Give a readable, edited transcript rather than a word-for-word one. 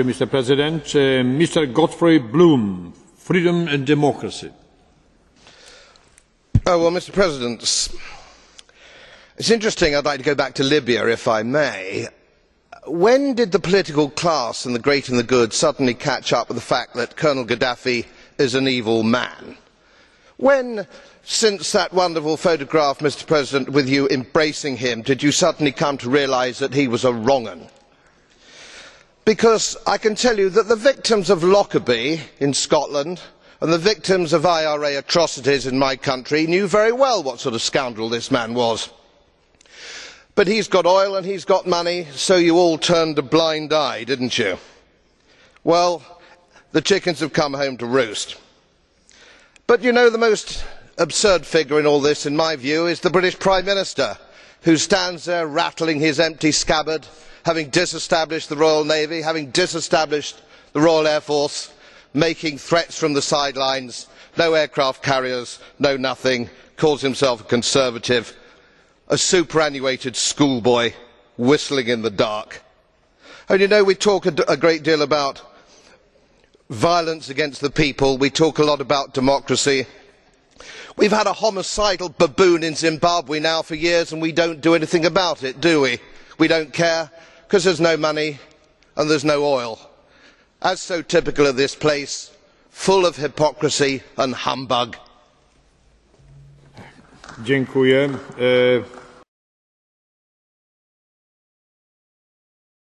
Mr. President. Mr. Godfrey Bloom, Freedom and Democracy. Mr. President, it's interesting. I'd like to go back to Libya, if I may. When did the political class and the great and the good suddenly catch up with the fact that Colonel Gaddafi is an evil man? When, since that wonderful photograph, Mr. President, with you embracing him, did you suddenly come to realise that he was a wrong 'un? Because I can tell you that the victims of Lockerbie in Scotland and the victims of IRA atrocities in my country knew very well what sort of scoundrel this man was. But he's got oil and he's got money, so you all turned a blind eye, didn't you? Well, the chickens have come home to roost. But you know, the most absurd figure in all this, in my view, is the British Prime Minister, who stands there rattling his empty scabbard, having disestablished the Royal Navy, having disestablished the Royal Air Force, making threats from the sidelines, no aircraft carriers, no nothing, calls himself a conservative, a superannuated schoolboy whistling in the dark. And you know, we talk a great deal about violence against the people, we talk a lot about democracy. We've had a homicidal baboon in Zimbabwe now for years and we don't do anything about it, do we? We don't care, because there's no money and there's no oil. As so typical of this place, full of hypocrisy and humbug. Dziękuję.